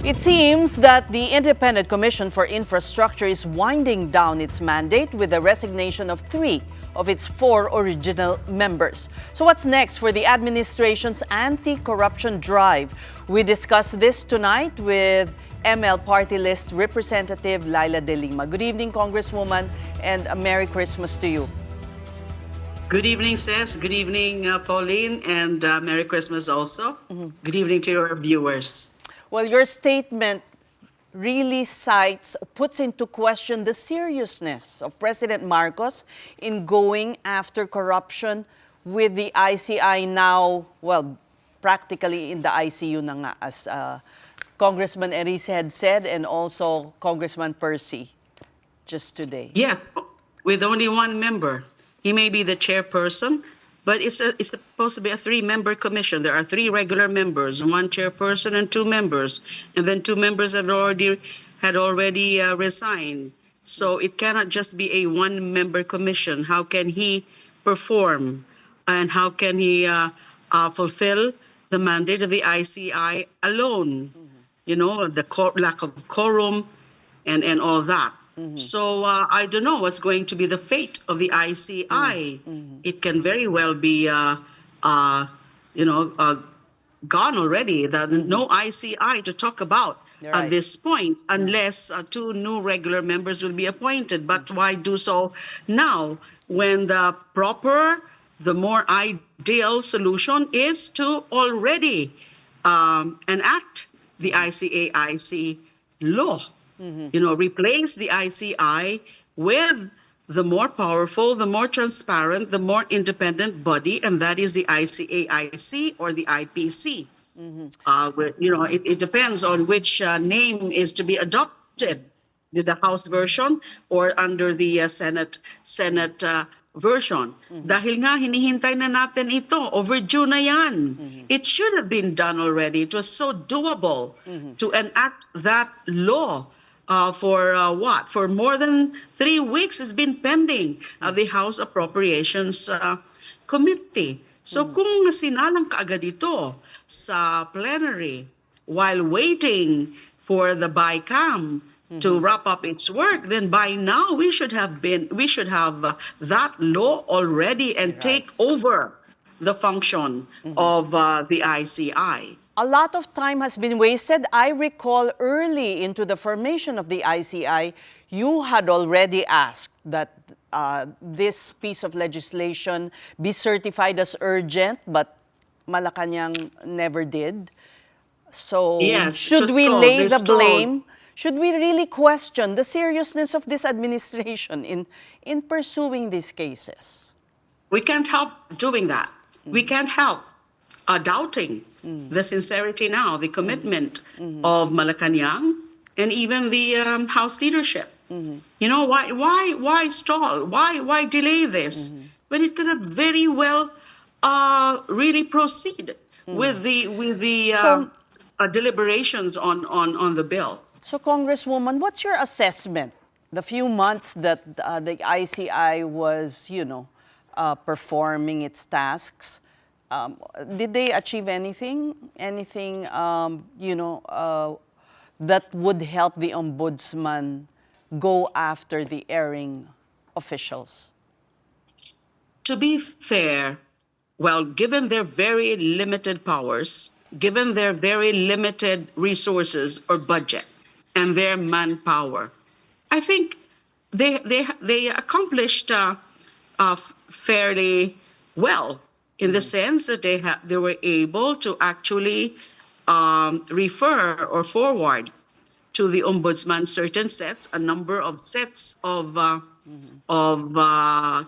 It seems that the Independent Commission for Infrastructure is winding down its mandate with the resignation of 3 of its 4 original members. So what's next for the administration's anti-corruption drive? We discuss this tonight with ML Party List Representative Leila de Lima. Good evening, Congresswoman, and a Merry Christmas to you. Good evening, sis. Good evening, Pauline, and Merry Christmas also. Good evening to your viewers. Well, your statement really puts into question the seriousness of President Marcos in going after corruption with the ICI now, well, practically in the ICU na nga, as Congressman Reyes had said, and also Congressman Percy just today. Yes, with only one member. He may be the chairperson, but it's supposed to be a 3-member commission. There are 3 regular members, 1 chairperson and 2 members, and then 2 members had already resigned. So it cannot just be a 1-member commission. How can he perform, and how can he fulfill the mandate of the ICI alone? You know, the lack of quorum and all that. So I don't know what's going to be the fate of the ICI. It can very well be, gone already. No ICI to talk about at this point, unless 2 new regular members will be appointed. But why do so now, when the more ideal solution is to already enact the ICAIC law? Replace the ICI with the more powerful, the more transparent, the more independent body, and that is the ICAIC or the IPC. It depends on which name is to be adopted, the House version or under the Senate version. Dahil nga hinihintay na natin ito, overdue na yan. It should have been done already. It was so doable to enact that law. For more than 3 weeks, it's been pending the House Appropriations Committee. So kung sinalang kaagad ito sa plenary while waiting for the BICAM to wrap up its work, then by now we should have that law already and take over the function of the ICI. A lot of time has been wasted. I recall early into the formation of the ICI, you had already asked that this piece of legislation be certified as urgent, but Malacanang never did. So yes, should we lay the blame? Should we really question the seriousness of this administration in pursuing these cases? We can't help doing that. We can't help doubting the sincerity now, the commitment of Malacanang and even the House leadership. Why stall? Why delay this when it could have very well really proceed with the deliberations on the bill? So, Congresswoman, what's your assessment? The few months that the ICI was, performing its tasks. Did they achieve anything? Anything, that would help the ombudsman go after the erring officials? To be fair, well, given their very limited powers, given their very limited resources or budget and their manpower, I think they accomplished fairly well, in the sense that they were able to actually refer or forward to the ombudsman certain a number of sets of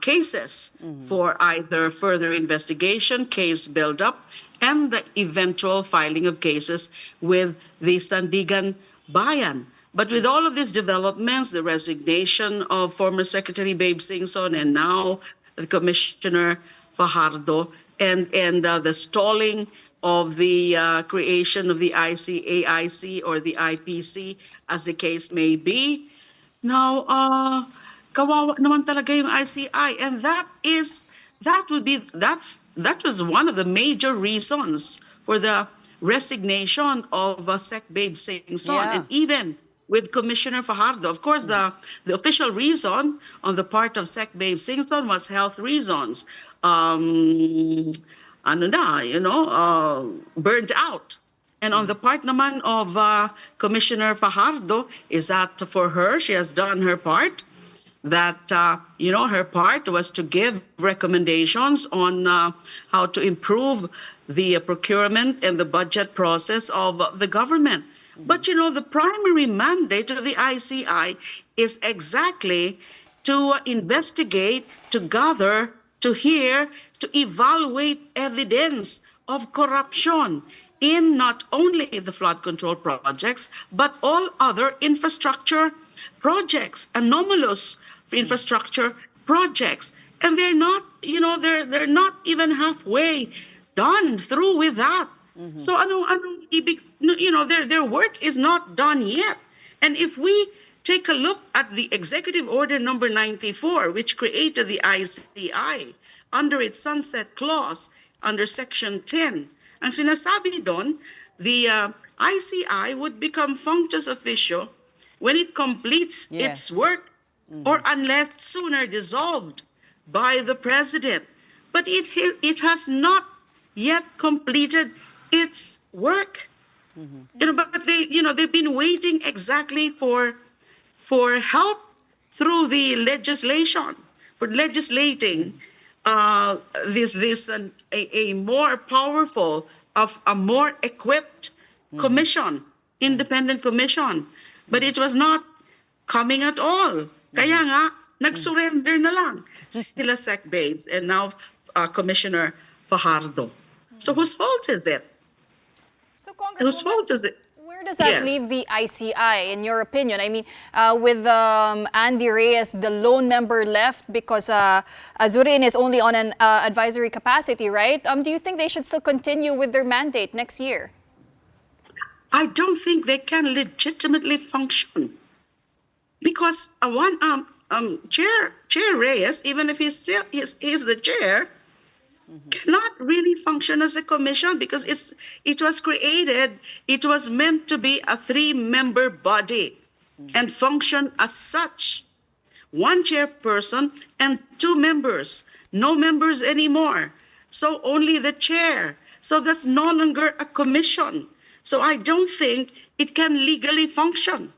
cases for either further investigation, case build-up, and the eventual filing of cases with the Sandigan Bayan. But with all of these developments, the resignation of former Secretary Babe Singson and now the Commissioner Fajardo, and the stalling of the creation of the ICAIC or the IPC, as the case may be, now kawawa naman talaga yung ICI, and that was one of the major reasons for the resignation of Sec Babe Singson, Yeah. and even with Commissioner Fajardo. Of course, the official reason on the part of Sec Babe Singson was health reasons. Ano na, burnt out. And on the part naman of Commissioner Fajardo, is that for her, she has done her part. That, her part was to give recommendations on how to improve the procurement and the budget process of the government. But, the primary mandate of the ICI is exactly to investigate, to gather, to hear, to evaluate evidence of corruption in not only the flood control projects, but all other infrastructure projects, anomalous infrastructure projects. And they're not, they're not even halfway done through with that. So their work is not done yet. And if we take a look at the Executive Order number 94, which created the ICI under its sunset clause under Section 10, ang sinasabi doon, the ICI would become functus officio when it completes its work or unless sooner dissolved by the president. But it has not yet completed its work. But they've been waiting exactly for help through the legislation, for legislating a more powerful, a more equipped commission, independent commission. But it was not coming at all. Kaya nga, nag-surrender na lang sila Sec Babes and now Commissioner Fajardo. So whose fault is it? So, Whose fault is it? where does that leave the ICI, in your opinion? I mean, with Andy Reyes, the lone member left because Azurin is only on an advisory capacity, right? Do you think they should still continue with their mandate next year? I don't think they can legitimately function because Chair Reyes, even if he's the chair, cannot really function as a commission because it was created, it was meant to be a 3-member body and function as such. 1 chairperson and 2 members, no members anymore. So only the chair. So that's no longer a commission. So I don't think it can legally function.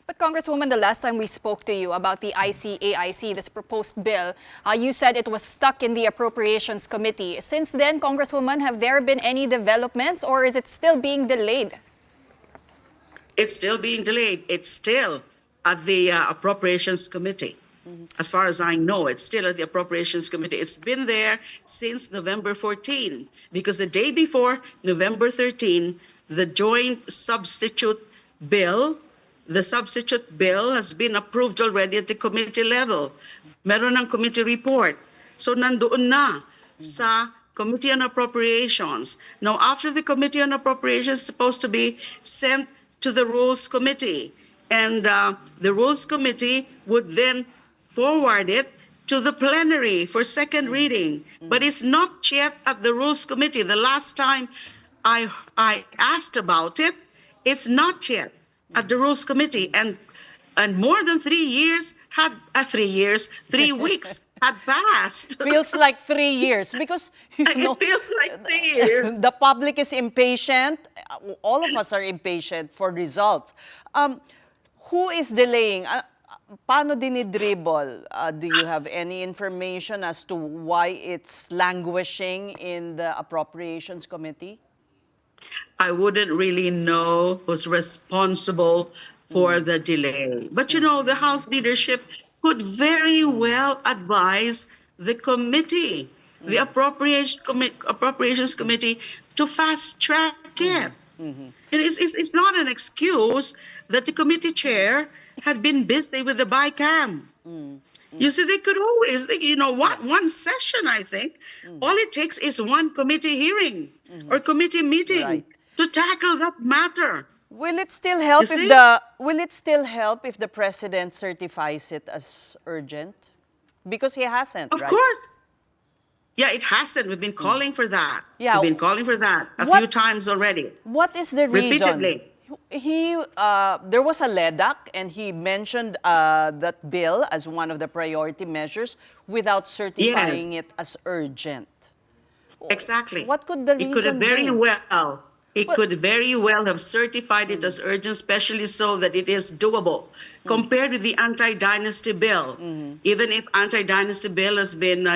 But Congresswoman, the last time we spoke to you about the ICAIC, this proposed bill, you said it was stuck in the Appropriations Committee. Since then, Congresswoman, have there been any developments or is it still being delayed? It's still being delayed. It's still at the Appropriations Committee. As far as I know, it's still at the Appropriations Committee. It's been there since November 14, because the day before, November 13, the joint substitute bill, the substitute bill has been approved already at the committee level. Meron ng committee report. So nandoon na sa Committee on Appropriations. Now, after the Committee on Appropriations is supposed to be sent to the Rules Committee, and the Rules Committee would then forward it to the plenary for second reading. But it's not yet at the Rules Committee. The last time I asked about it, it's not yet at the Rules Committee, and more than 3 years had 3 weeks had passed. Feels like 3 years because It feels like 3 years. the public is impatient. All of us are impatient for results. Who is delaying? Paano dinidribble? Do you have any information as to why it's languishing in the Appropriations Committee? I wouldn't really know who's responsible for the delay. But the House leadership could very well advise the committee, the Appropriations Committee, to fast track it. It's not an excuse that the committee chair had been busy with the BICAM. You see, they could always, one session, I think, all it takes is one committee hearing or committee meeting to tackle that matter. Will it still help if the president certifies it as urgent? Because he hasn't, Of right? course. Yeah, it hasn't. We've been calling for that. Yeah. We've been calling for that a What- few times already. What is the reason? Repeatedly. There was a LEDAC, and he mentioned that bill as one of the priority measures without certifying Yes. it as urgent. Exactly. What could the It could have reason very be? well. It could very well have certified it as urgent, especially so that it is doable. Compared with the anti-dynasty bill, even if anti-dynasty bill has been,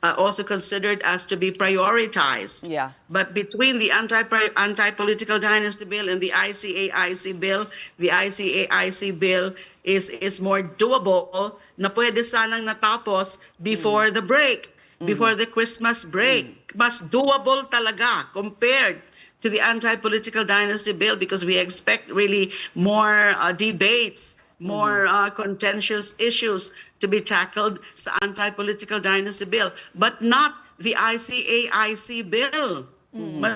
also considered as to be prioritized. Yeah. But between the anti-political dynasty bill and the ICI bill, the ICI bill is more doable na pwede sanang natapos before the break, before the Christmas break. Mas doable talaga compared to the anti-political dynasty bill, because we expect really more debates, more contentious issues to be tackled sa anti-political dynasty bill, but not the ICI bill.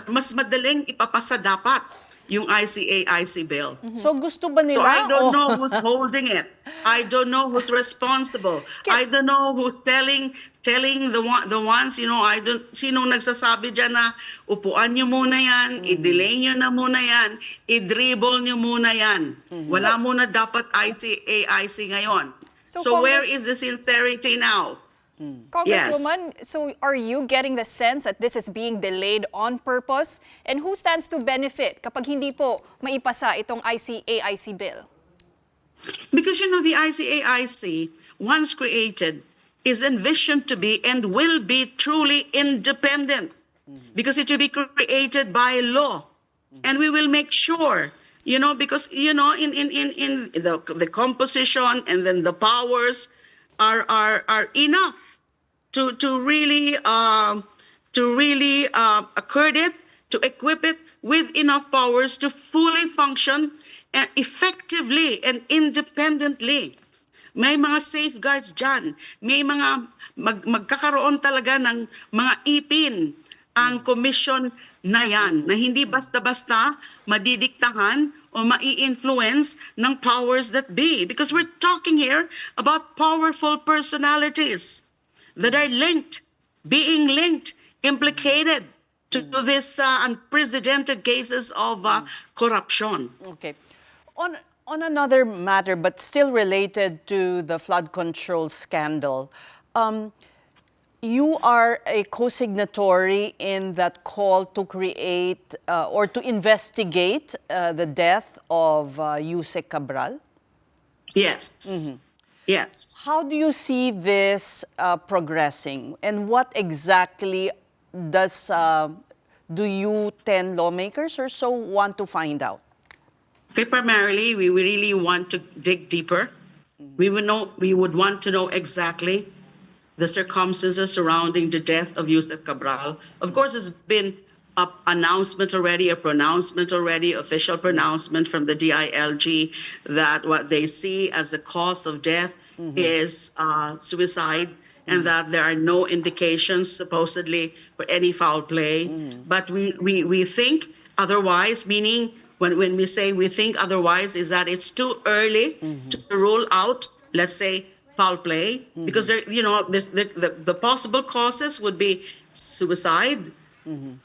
Mas madaling ipapasa dapat yung ICI bill. So gusto ba nila? So I don't o- know who's holding it. I don't know who's responsible. I don't know who's telling the ones, I don't, sinong nagsasabi dyan na upuan nyo muna yan, i-delay nyo na muna yan, i-dribble nyo muna yan. Wala muna dapat ICI ngayon. So, So where is the sincerity now? Congresswoman, so are you getting the sense that this is being delayed on purpose? And who stands to benefit kapag hindi po maipasa itong ICAIC bill? Because the ICAIC, once created, is envisioned to be and will be truly independent, because it will be created by law. And we will make sure, because, in the composition and then the powers are enough to really accord it, to equip it with enough powers to fully function and effectively and independently. May mga safeguards dyan. May mga magkakaroon talaga ng mga ipin ang commission na yan, na hindi basta-basta madidiktahan o mai-influence ng powers that be. Because we're talking here about powerful personalities that are being linked, implicated to this unprecedented cases of corruption. Okay. On another matter, but still related to the flood control scandal, you are a co-signatory in that call to create or to investigate the death of Yusek Cabral. Yes. Yes. How do you see this progressing, and what exactly do you 10 lawmakers or so want to find out? Okay, primarily, we really want to dig deeper. We would want to know exactly the circumstances surrounding the death of Yusek Cabral. Of course, there's been an announcement already, a pronouncement already, official pronouncement from the DILG that what they see as the cause of death is suicide, and that there are no indications supposedly for any foul play. But we think otherwise, meaning when we say we think otherwise, is that it's too early to rule out, let's say, foul play, because the possible causes would be suicide,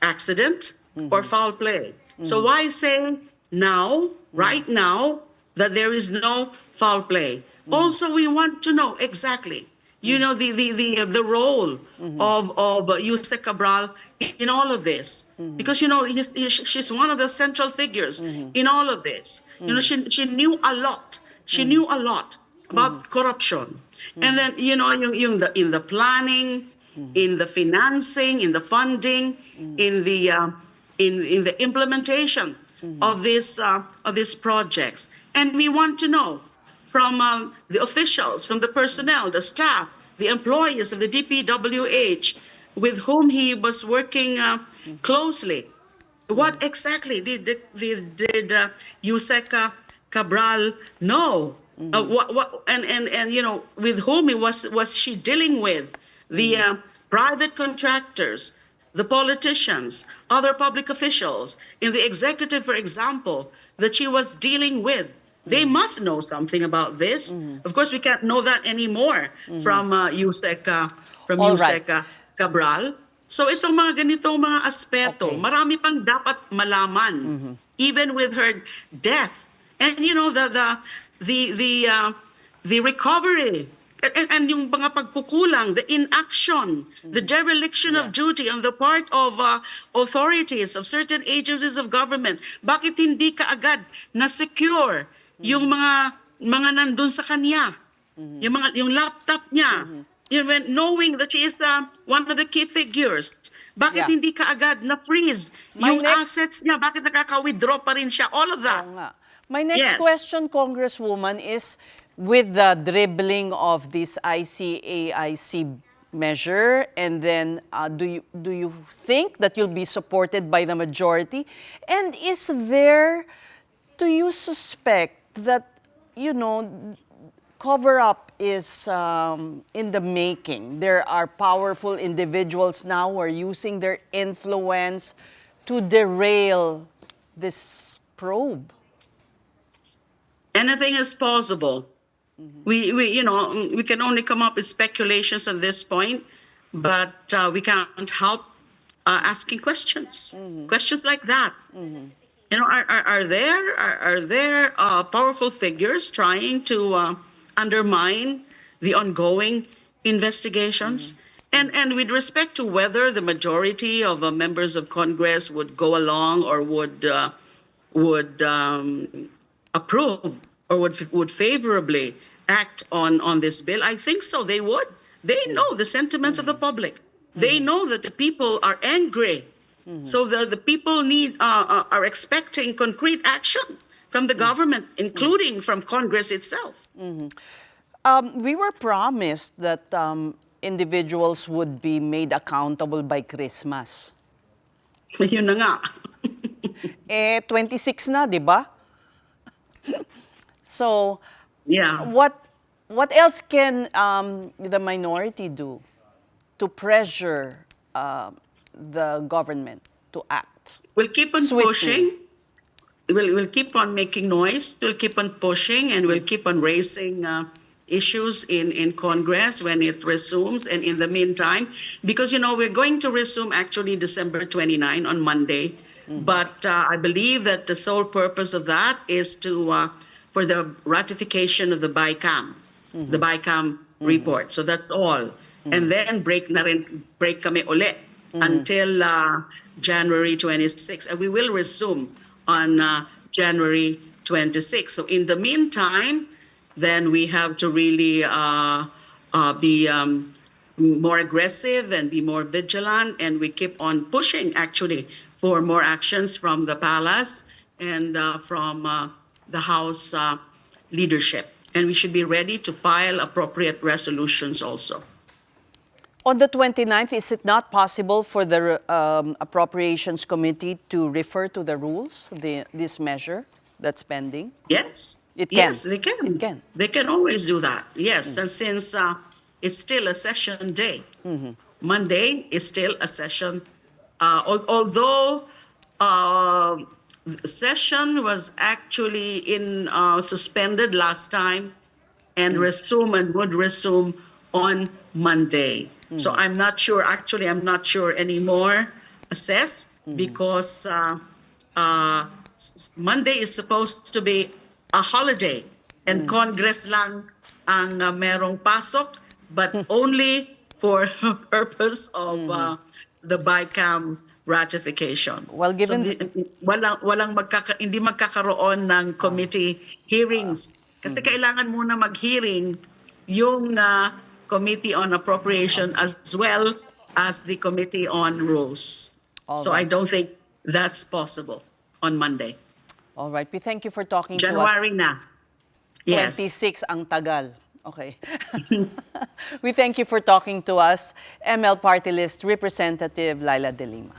accident, or foul play. So why say now, right now, that there is no foul play? Also, we want to know exactly, the role of Yusek Cabral in all of this, because she's one of the central figures in all of this. She knew a lot. She knew a lot about corruption, and then in the planning, in the financing, in the funding, in the implementation of these projects. And we want to know from the officials, from the personnel, the staff, the employees of the DPWH with whom he was working closely, what exactly did Yusek Cabral know? With whom was she dealing with? The private contractors, the politicians, other public officials in the executive, for example, that she was dealing with. They must know something about this. Of course, we can't know that anymore from Yusek. All right. Cabral. So itong mga ganitong mga aspeto, Okay. marami pang dapat malaman, even with her death. And you know, the recovery, and yung mga pagkukulang, the inaction, the dereliction of duty on the part of authorities, of certain agencies of government. Bakit hindi kaagad na-secure yung mga nandun sa kanya? Yung laptop niya, knowing that she is one of the key figures. Bakit Yeah. hindi kaagad na-freeze My yung next- assets niya? Bakit nakaka-withdraw pa rin siya? All of that. Oo nga. My next Yes. question, Congresswoman, is with the dribbling of this ICAIC measure, and then do you think that you'll be supported by the majority? And do you suspect that, cover-up is in the making? There are powerful individuals now who are using their influence to derail this probe. Anything is possible. We can only come up with speculations at this point, but we can't help asking questions. Questions like that. Are there powerful figures trying to undermine the ongoing investigations? And with respect to whether the majority of members of Congress would go along or would approve or would favorably act on this bill, I think so. They would. They know the sentiments of the public. They know that the people are angry. So the people are expecting concrete action from the government, including from Congress itself. We were promised that individuals would be made accountable by Christmas. Yun na nga. 26 na, di ba? So, Yeah. what else can the minority do to pressure the government to act? We'll keep on Swiftly. pushing. We'll keep on making noise. We'll keep on pushing, and we'll keep on raising issues in Congress when it resumes. And in the meantime, because we're going to resume actually December 29 on Monday, but I believe that the sole purpose of that is for the ratification of the BICAM report. So that's all. And then break kami ulit until January 26. And we will resume on January 26. So in the meantime, then we have to really be more aggressive and be more vigilant. And we keep on pushing, actually, for more actions from the palace and from the House leadership. And we should be ready to file appropriate resolutions also. On the 29th, is it not possible for the Appropriations Committee to refer to the rules, this measure that's pending? Yes. It can. Yes, they can. It can. They can always do that. Yes. And since it's still a session day, Monday is still a session. Although session was actually suspended last time and would resume on Monday. So I'm not sure. Actually, I'm not sure anymore. Assess because Monday is supposed to be a holiday and Congress lang ang merong pasok, but only for purpose of the BICAM ratification. Well, given- hindi magkakaroon ng committee hearings kasi kailangan muna mag-hearing yung Committee on Appropriation as well as the Committee on Rules. So I don't think that's possible on Monday. All right. We thank you for talking January to us. na. Yes. 26 ang tagal. Okay. We thank you for talking to us, ML Party List Representative Leila de Lima.